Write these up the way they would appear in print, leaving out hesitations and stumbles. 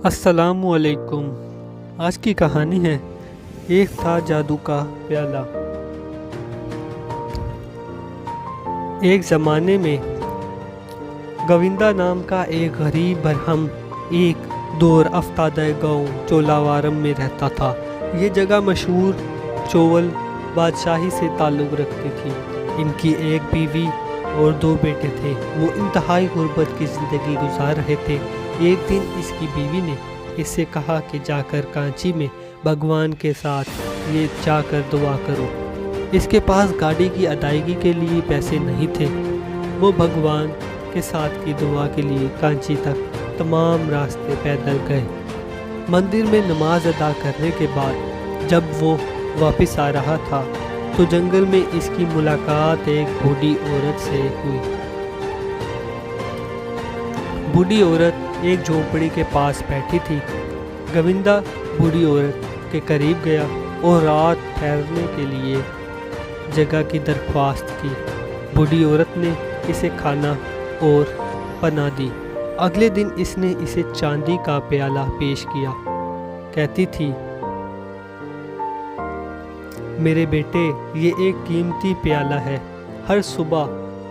السلام علیکم۔ آج کی کہانی ہے ایک تھا جادو کا پیالہ۔ ایک زمانے میں گووندا نام کا ایک غریب برہم ایک دور افتادہ گاؤں چولاوارم میں رہتا تھا۔ یہ جگہ مشہور چول بادشاہی سے تعلق رکھتی تھی۔ ان کی ایک بیوی اور 2 بیٹے تھے۔ وہ انتہائی غربت کی زندگی گزار رہے تھے۔ ایک دن اس کی بیوی نے اس سے کہا کہ جا کر کانچی میں بھگوان کے ساتھ یہ جا کر دعا کرو۔ اس کے پاس گاڑی کی ادائیگی کے لیے پیسے نہیں تھے۔ وہ بھگوان کے ساتھ کی دعا کے لیے کانچی تک تمام راستے پیدل گئے۔ مندر میں نماز ادا کرنے کے بعد جب وہ واپس آ رہا تھا تو جنگل میں اس کی ملاقات ایک بوڑھی عورت سے ہوئی۔ بوڑھی عورت ایک جھونپڑی کے پاس بیٹھی تھی۔ گووندا بوڑھی عورت کے قریب گیا اور رات ٹھہرنے کے لیے جگہ کی درخواست کی۔ بوڑھی عورت نے اسے کھانا اور پناہ دی۔ اگلے دن اس نے اسے چاندی کا پیالہ پیش کیا۔ کہتی تھی، میرے بیٹے، یہ ایک قیمتی پیالہ ہے۔ ہر صبح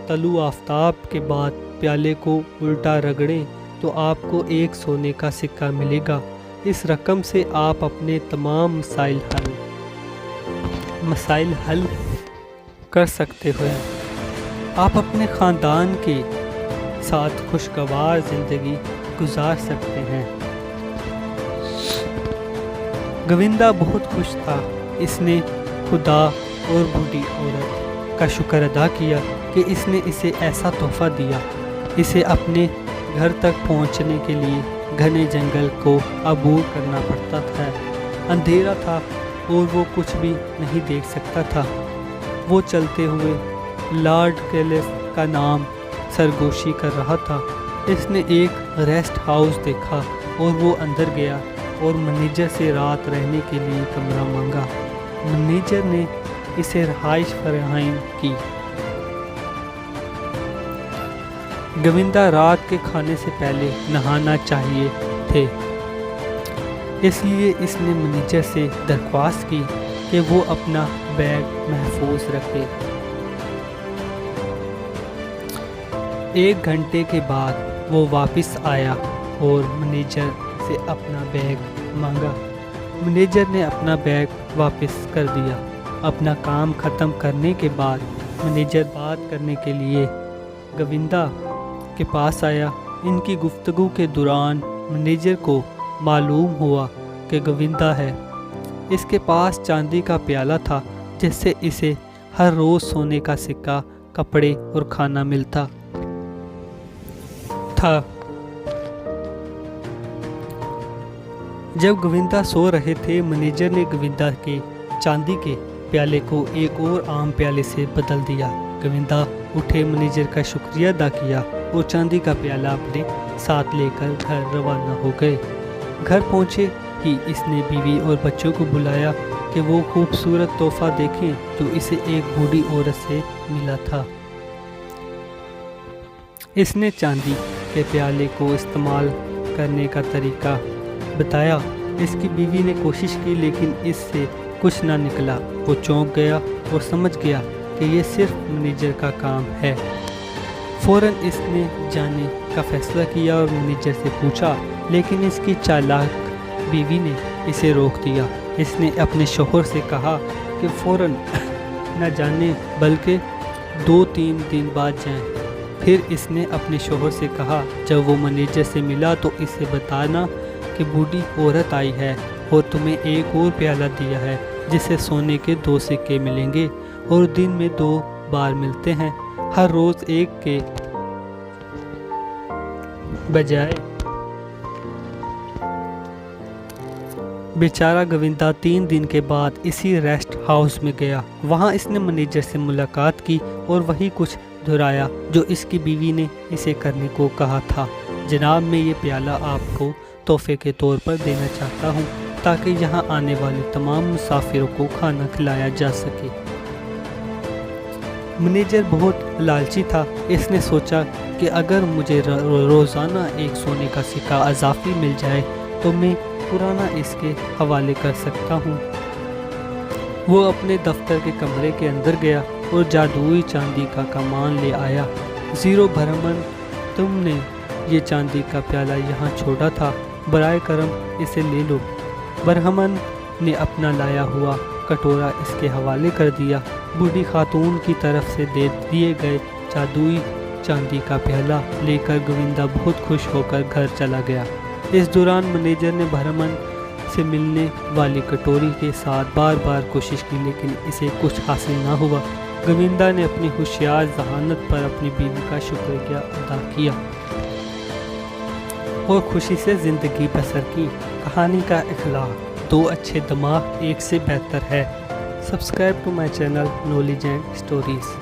طلوع آفتاب کے بعد پیالے کو الٹا رگڑیں تو آپ کو ایک سونے کا سکہ ملے گا۔ اس رقم سے آپ اپنے تمام مسائل حل کر سکتے ہیں۔ آپ اپنے خاندان کے ساتھ خوشگوار زندگی گزار سکتے ہیں۔ گووندا بہت خوش تھا۔ اس نے خدا اور بوڑھی عورت کا شکر ادا کیا کہ اس نے اسے ایسا تحفہ دیا۔ اسے اپنے گھر تک پہنچنے کے لیے گھنے جنگل کو عبور کرنا پڑتا تھا۔ اندھیرا تھا اور وہ کچھ بھی نہیں دیکھ سکتا تھا۔ وہ چلتے ہوئے لارڈ کیلس کا نام سرگوشی کر رہا تھا۔ اس نے ایک ریسٹ ہاؤس دیکھا اور وہ اندر گیا اور منیجر سے رات رہنے کے لیے کمرہ مانگا۔ منیجر نے اسے رہائش فراہم کی۔ گووندا رات کے کھانے سے پہلے نہانا چاہیے تھے، اس لیے اس نے منیجر سے درخواست کی کہ وہ اپنا بیگ محفوظ رکھے۔ 1 گھنٹے کے بعد وہ واپس آیا اور منیجر سے اپنا بیگ مانگا۔ منیجر نے اپنا بیگ واپس کر دیا۔ اپنا کام ختم کرنے کے بعد منیجر بات کرنے کے لیے گووندا کے پاس آیا۔ ان کی گفتگو کے دوران منیجر کو معلوم ہوا کہ گووندا ہے۔ اس کے پاس چاندی کا پیالہ تھا جس سے اسے ہر روز سونے کا سکہ، کپڑے اور کھانا ملتا تھا۔ جب گووندا سو رہے تھے، منیجر نے گووندا کے چاندی کے پیالے کو ایک اور عام پیالے سے بدل دیا۔ گووندا اٹھے، منیجر کا شکریہ ادا کیا اور چاندی کا پیالہ اپنے ساتھ لے کر گھر روانہ ہو گئے۔ گھر پہنچے ہی اس نے بیوی اور بچوں کو بلایا کہ وہ خوبصورت تحفہ دیکھیں جو اسے ایک بوڑھی عورت سے ملا تھا۔ اس نے چاندی کے پیالے کو استعمال کرنے کا طریقہ بتایا۔ اس کی بیوی نے کوشش کی لیکن اس سے کچھ نہ نکلا۔ وہ چونک گیا اور سمجھ گیا کہ یہ صرف منیجر کا کام ہے۔ فوراً اس نے جانے کا فیصلہ کیا اور منیجر سے پوچھا، لیکن اس کی چالاک بیوی نے اسے روک دیا۔ اس نے اپنے شوہر سے کہا کہ فوراً نہ جانے بلکہ 2-3 دن بعد جائیں۔ پھر اس نے اپنے شوہر سے کہا، جب وہ منیجر سے ملا تو اسے بتانا کہ بوڑھی عورت آئی ہے اور تمہیں ایک اور پیالہ دیا ہے جسے سونے کے 2 سکے ملیں گے اور دن میں 2 بار ملتے ہیں، ہر روز ایک کے بجائے۔ بیچارہ گووندا 3 دن کے بعد اسی ریسٹ ہاؤس میں گیا۔ وہاں اس نے منیجر سے ملاقات کی اور وہی کچھ دہرایا جو اس کی بیوی نے اسے کرنے کو کہا تھا۔ جناب، میں یہ پیالہ آپ کو تحفے کے طور پر دینا چاہتا ہوں تاکہ یہاں آنے والے تمام مسافروں کو کھانا کھلایا جا سکے۔ منیجر بہت لالچی تھا۔ اس نے سوچا کہ اگر مجھے روزانہ ایک سونے کا سکہ اضافی مل جائے تو میں پرانا اس کے حوالے کر سکتا ہوں۔ وہ اپنے دفتر کے کمرے کے اندر گیا اور جادوئی چاندی کا کمان لے آیا۔ زیرو برہمن، تم نے یہ چاندی کا پیالہ یہاں چھوڑا تھا، برائے کرم اسے لے لو۔ برہمن نے اپنا لایا ہوا کٹورا اس کے حوالے کر دیا۔ بوڑھی خاتون کی طرف سے دے دیے گئے جادوئی چاندی کا پیالہ لے کر گووندا بہت خوش ہو کر گھر چلا گیا۔ اس دوران مینیجر نے برہمن سے ملنے والی کٹوری کے ساتھ بار بار کوشش کی، لیکن اسے کچھ حاصل نہ ہوا۔ گووندا نے اپنی ہوشیار ذہانت پر اپنی بیوی کا شکریہ ادا کیا اور خوشی سے زندگی بسر کی۔ کہانی کا اخلاق: 2 اچھے دماغ ایک سے بہتر ہے۔ Subscribe to my channel knowledge and stories.